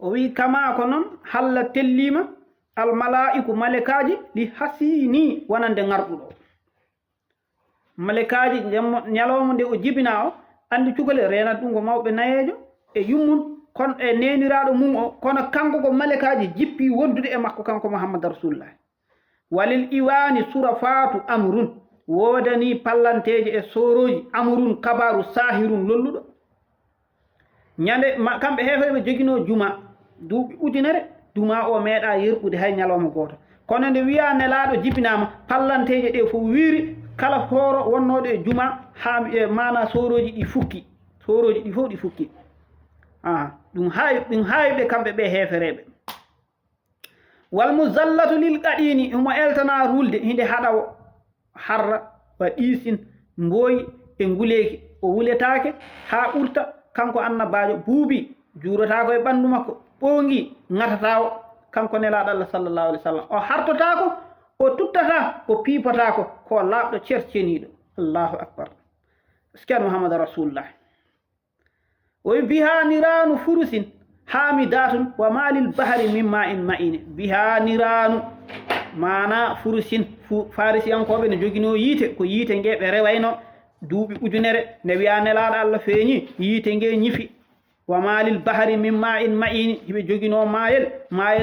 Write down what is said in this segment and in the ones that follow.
o wi kama ko noon halla tellima almalaiku malekaji li hasini wonande ngarɗuɗo malekaji ñalawma nde o jibina o andi cukale renat ɗum ko mawɓe nayejo e yummun kon e neniraɗo mum o kono kanko ko malekaji jippi wondude e makko kanko mouhammad rasulullah walil iwani surafatu amrun wodani pallanteje e soroji amrun kabaru sahirun lolluɗo ñande kamɓe heefoɓe joguino juma duuɓi ujunere duma o meeɗa yerɓude hay ñalawma goto kono nde wiya nelaɗo jibinama pallanteje ɗe fof wiiri kala hooro wonnoɗo e juma ha mana soroji ɗi fukki soroji ɗi fof ɗi fukki ɗum haawiɓe kamɓe ɓe heefereɓe wal muzallatu lil qaɗini homo eltana rulde hinde haɗa o harra wa ɗisin mboyi e nguleki o wuletake ha ɓurta kanko annabajo buubi juurata ko e ɓandu makko ɓoongi ŋatata o kanko nelaɗo Allah sallllahu alih w sallam o hartotako o tuttata o piipotako ko laaɓɗo cerceniɗo allahu akbar sken mouhammad rasulullah o wi bihaniranu furusin hamidatun wa malil bahari min ma in ma'ine bihaniranu mana furusin farisiyankoɓe ne joguino yiite ko yiite nge ɓe rewayno duuɓi ujunere nde wiya nelaɗo Allah feeñi yiite nge ñifi wa malil bahari min ma in ma'ini hiɓe joguino mayel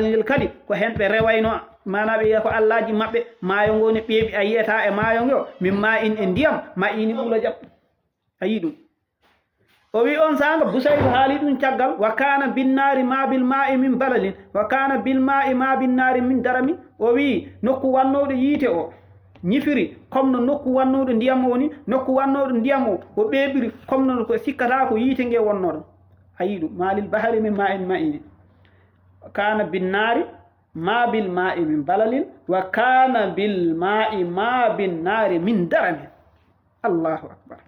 ngel kadi ko hen ɓe rewayno mana ɓe yiya ko allaji maɓɓe maayo ngo ne ɓeeɓi a yiyata e maayo ngo min ma in e ndiyam ma'ini ɓuula jam a yi ɗum o wi on sanga busaydu haali ɗum caggal wa kana binnari ma bil ma'i min balalin wa kana bil ma'i ma binnari min darami o wi nokku wannowɗo yiite o ñifiri comme no nokku wannowɗo ndiyam o ni nokku wannowɗo ndiyam o o ɓeeɓiri comme no ko sikkata ko yiite nge wonnoɗo a yi ɗum malil bahari min ma in ma'ini kana binnari ma bil ma'i min balalin wa kana bil ma'i ma binnari min darami allahu akbar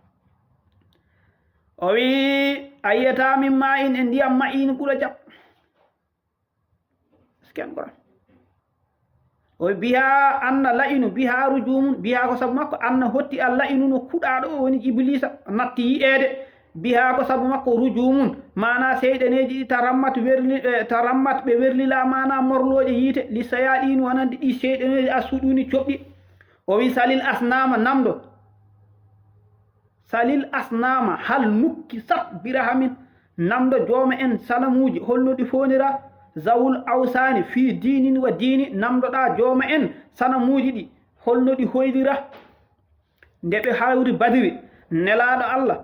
o wi a yiyata min ma in e ndiyam ma'ini ɓuura jam sken gora o wi biha anna la'inu biha rujumum biha ko sabu makko anna hotti a la'inu no kuɗaɗo o woni iblisa natti yi'ede biha ko sabu makko rujumum mana seyɗaneji ɗi tarammat ɓe werlila mana morloje yiite li sayaɗinu wonande ɗi seyɗaneji a suɗuni coɓɗi o wi salil asnama namdo salil asnama hal nukki sat birahamin namdo jooma en sanamuji holnoɗi fonira zawul awsani fi dinin wa dini namdoɗa jooma en sanamuji ɗi holnoɗi hoydira nde ɓe hawri badiri nelaɗo Allah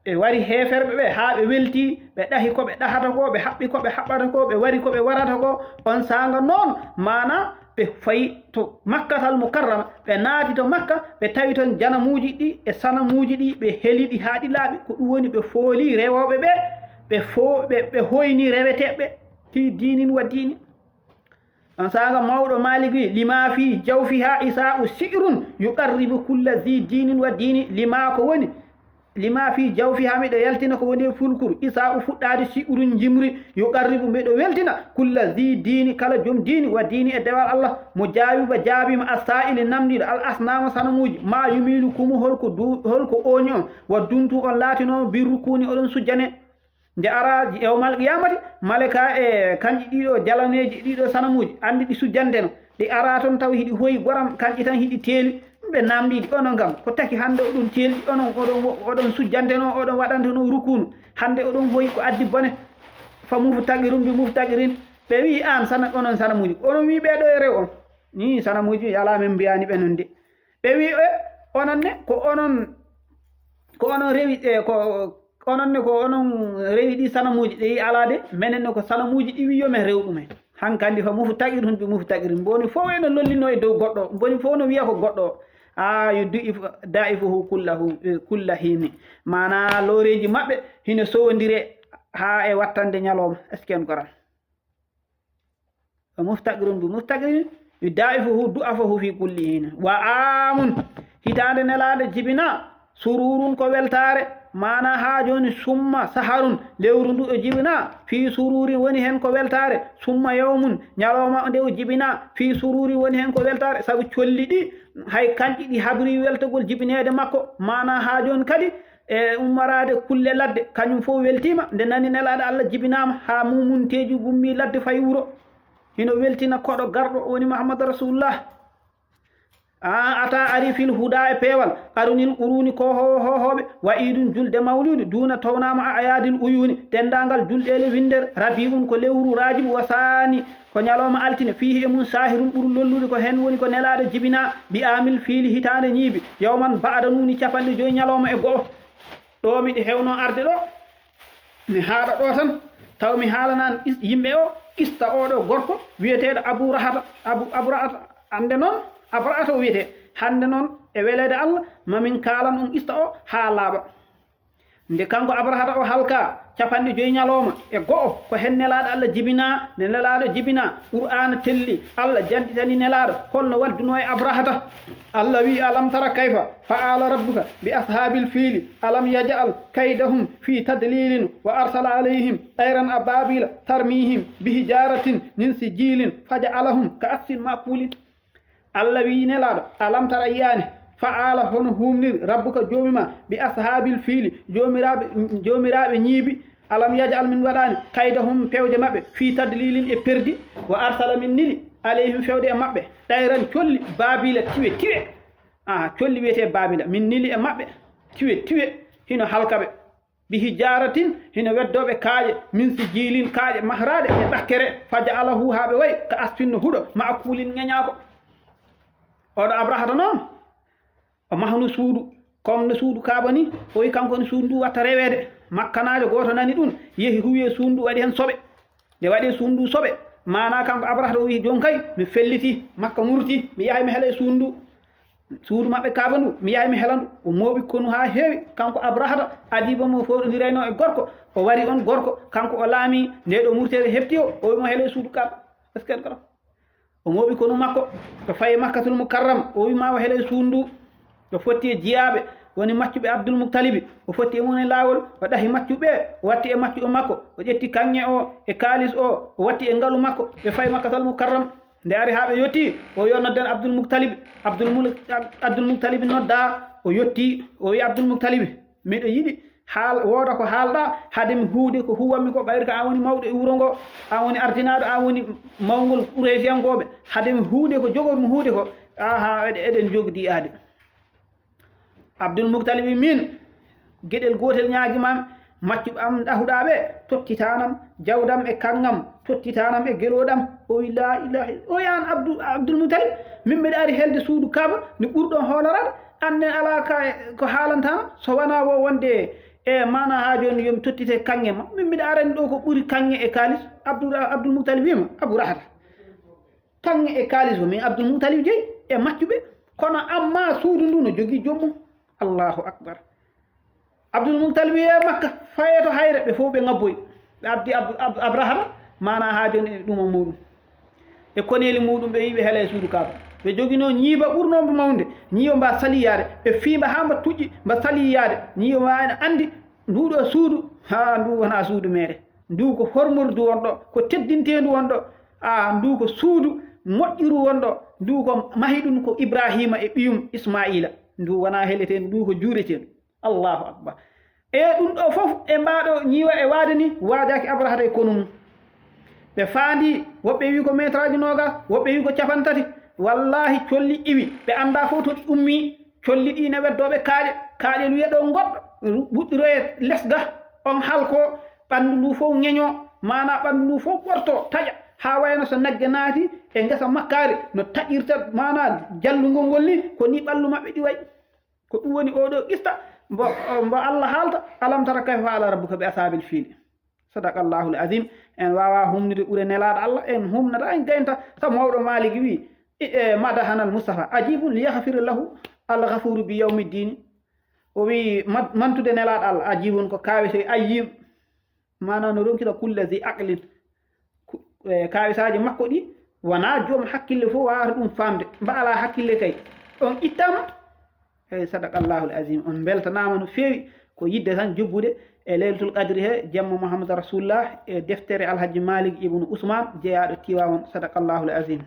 ɓe wari heeferɓe ɓe ha ɓe welti ɓe ɗahi ko ɓe ɗahata ko ɓe haɓɓi ko ɓe haɓɓata ko ɓe wari ko ɓe warata ko on sanga noon mana ɓe fayi to makkatal mukarrama ɓe naati to makka ɓe tawi toon janamuji ɗi e sanamuji ɗi ɓe heliɗi haa ɗi laaɓi ko ɗum woni ɓe fooli rewoɓe ɓe ɓe hoyni reweteɓe fi dinin wa dini on sanga mawɗo malik wi lima fi jawfiha isa'u si'run yuqarribu kulla zi dinin wa dini lima ko woni lima fi jawfiha miɗo yaltina ko woni fulkuru isa'u fuɗɗade si'run jimri yuqarribu miɗo weltina kulla zi dini kala joom dini wa dini e dewal Allah mo jaawiba jaabima as-sa'ili namdiɗo al asnama sanamuji ma yumilu kumu holko oñi on wa duntu on laatinomo bi rukuni oɗon sujjane nde ara yawmal qiyamati malaka e kanƴi ɗiɗo jalaneji ɗiɗo sanamuji andi ɗi sujjanteno ɗi ara toon taw hiɗi hoyi goram kanƴi tan hiɗi teeli ɓe namdiɗi onon kam ko taki hande oɗon teelɗi oɗon sujjanteno oɗon waɗanteno rukunu hande oɗon hoyi ko addi bone fa muftaqirum bi muftaqirin ɓe wi an onon sanamuji onon wi ɓeɗo e rew on ni sanamuji ala min mbiyani ɓe non de ɓe wi onon ne ko onon rewi ononne ko onon rewi ɗi sanamuji ɗe yi ala de minen ne ko sanamuji ɗi wi yomin rew ɗumen hankandi fa muftaqirum bi muftaqirin mboni fof eno lollino e dow goɗɗo mboni fof no wiya ko goɗɗo yo da'ifuhu kulla hini mana loreji maɓɓe hino sowodire ha e wattande ñalowma est ce que en koran fa muftaqirum bi muftaqirin yo da'ifuhu du'afahu fi kulli hina wa amun hitande nelaɗo jibina sururun ko weltare mana ha joni summa saharun lewru ndu o jibina fi sururi woni hen ko weltare summa yawmun ñalawma nde o jibina fi sururi woni hen ko weltare saabu colli ɗi hay kanƴi ɗi habri weltogol jibinede makko mana ha joni kadi e ummarade kulle ladde kañum fof weltima nde nani nelaɗo Allah jibinama ha mumunteji gummi ladde fay wuro hino weltina koɗo garɗo woni Muhammadu Rasulullah ata ari fil huda e peewal arunil quruni ko hohoɓe wa idun julde mawlude duna tawnama a ayadil uyuni dendagal julɗele winder rabiun ko lewru rajib wasani ko ñalawma altine fihi e mum sahirun ɓuuri lollude ko hen woni ko nelaɗo jibina bi amil fiili hitande ñiibi yawman baada nuni capanɗe joyi ñalawma e go'o ɗo miɗe hewno arde ɗo mi haaɗa ɗo tan taw mi haalanani yimɓe o ista oɗo gorko wiyeteɗo abrahata ande noon abrahata o wiyete hande noon e welede Allah mamin kalan on ista o ha laaɓa nde kanko abrahata o halka capanɗe joyi ñalawma e go'o ko hen nelaɗo Allah jibina nde nelaɗo jibina qur'ana telli Allah jantitani nelaɗo holno wadduno e abrahata Allah wi alam tara kayfa fa'ala rabbuka bi ashabil fiili alam yaj'al kaydahum fi tadlilin wa arsala alayhim tayran ababila tarmihim bihijaratin min sijilin faja'alahum ka asfin maqulin Allah wi nelaɗo alam tara yiyani fa'ala hono humnir rabbuka jomima bi ashabil fiili jomiraɓe ñiibi alam yaj'al min waɗani kaydahum fewde maɓɓe fi tadlilin e perdi wa arsala min nili alayhim fewde e maɓɓe ɗayran colli babila tiwe colli wiyete babila min nili e maɓɓe tiwe hino halkaɓe bi hijaratin hino weddoɓe kaaƴe min si jiilin kaaƴe mahrade e ɗakkere faja alahu haɓe way ka asfinno huɗo ma akulin ŋeñako oɗo abrahata noon o mahnu suudu comme no suudu kaaba ni o wi kanko no suudu ndu watta rewede makkanajo goto nani ɗum yeehi huwi suudu ndu waɗi hen soɓe nde waɗi suudu ndu soɓe mana kanko abrahata o wi jon kay mi felliti makka murti mi yahay mi heela e suudu ndu suudu maɓɓe kaaba ndu mi yahay mi heela ndu o mooɓi konu ha heewi kanko abrahata adiba mo foɗodirayno e gorko o wari on gorko kanko o laami nde ɗo murtede hefti o wimo heela e suudu kaaba est ce que kala o mooɓi konu makko to fayi makkatul mukarram o wi ma o heela e suudu ndu o fotti e jiyaɓe woni maccuɓe abdoul moutalibi o fotti e mum e laawol o ɗahi maccuɓe o watti e maccuɓe makko o ƴetti kanŋe o e kaalis o o watti e ngalu makko ɓe fayi makkatal mukarram nde ari ha ɓe yetti o yo nodden abdoul moutalibi abdoul moutalibi nodda o yetti o wi abdoul moutalibi miɗo yiɗi wooda ko haalɗa hade mi huude ko huwanmi ko ɓayri ko an woni mawɗo e wuro ngo an woni ardinaɗo an woni mawgol quraysiyankoɓe hade mi huude ko jogormi huude ko aha eɗen jogdi aade abdoul moutalibi min gueɗel gotel ñaguimami maccuɓe am ɗahuɗaɓe tottitanam jawdam e kanngam tottitanam e gueloɗam o wi la ilaha o wi an abdoul moutalib min mbiɗa ari helde suudu kaaba nde ɓurɗon hoolorade annen ala ka ko haalantama so wona wo wonde e mana ha joni yomi tottite kanŋe ma min mbiɗa arani ɗo ko ɓuuri kanŋe e kalis abdoul moutalib wima abou rahata kanŋe e kalis o min abdoul moutalib jeeyi e maccuɓe kono amma suudu ndu no jogui jommum allahu akbar abdoul moutalib e makka fayeto hayre ɓe fof ɓe ngabboyi ɓe abdi abrahama mana ha joni e ɗuma muɗum e koneli muɗum ɓe wi ɓe heela e suudu kaaba ɓe joguino ñiiba ɓurnombo mawde ñiiba mba saliyade ɓe fiimba ha mba tuƴƴi mba saliyade ñiiba mba ene andi nduɗo suudu ha ndu wona suudu meɗen ndu ko hormordu wonɗo ko teddintendu wonɗo ndu ko suudu moƴƴiru wonɗo ndu ko mahi ɗum ko ibrahima e ɓiyum ismaila ndu wona heletendu ndu ko juuretendu allahu akbar e ɗum ɗo fof e mbaɗo ñiiwa e waade ni waajaki abrahata e konu mum ɓe faandi woɓɓe wi ko métre aji nogas woɓɓe wi ko capantati wallahi colli iwi ɓe anda fof to ɗi ummi colli ɗi ne weddoɓe kaaƴe wiye ɗo goɗɗo wuɗɗiroye lesga on halko ɓanndu ndu fof ŋeño mana ɓanndu ndu fof ɓorto taƴa ha wayno so nagge naati e ngesa makkari no taƴirta mana jallugol ngol ni ko ni ɓallu maɓɓe ɗi wayi ko ɗum woni oɗo qista mbo Allah haalta alam tara kayfa fa'ala rabbuka bi ashabil fiil sadaqallahu al azim en wawa humnude ɓuure nelaɗo Allah en humnata en gaynta so mawɗo maliki wi madahanal moustapha ajibun li yahfira lahu alghafuru bi yawmi ddini o wi mantude nelaɗo Allah ajibun ko kawete ayyib mana no ronkita kulle zi aqlin kawisaji makko ɗi wona joom hakkille fof wawata ɗum famde mba ala hakkille kay on ittama hey sadaqallahu al azim on beltanama no feewi ko yidde tan jobbude e leylatul qadri he jamma mouhamadou rasulullah e deftere alhaji malik ibnu ousmane jeeyaɗo tiwawon sadaqallahu al azim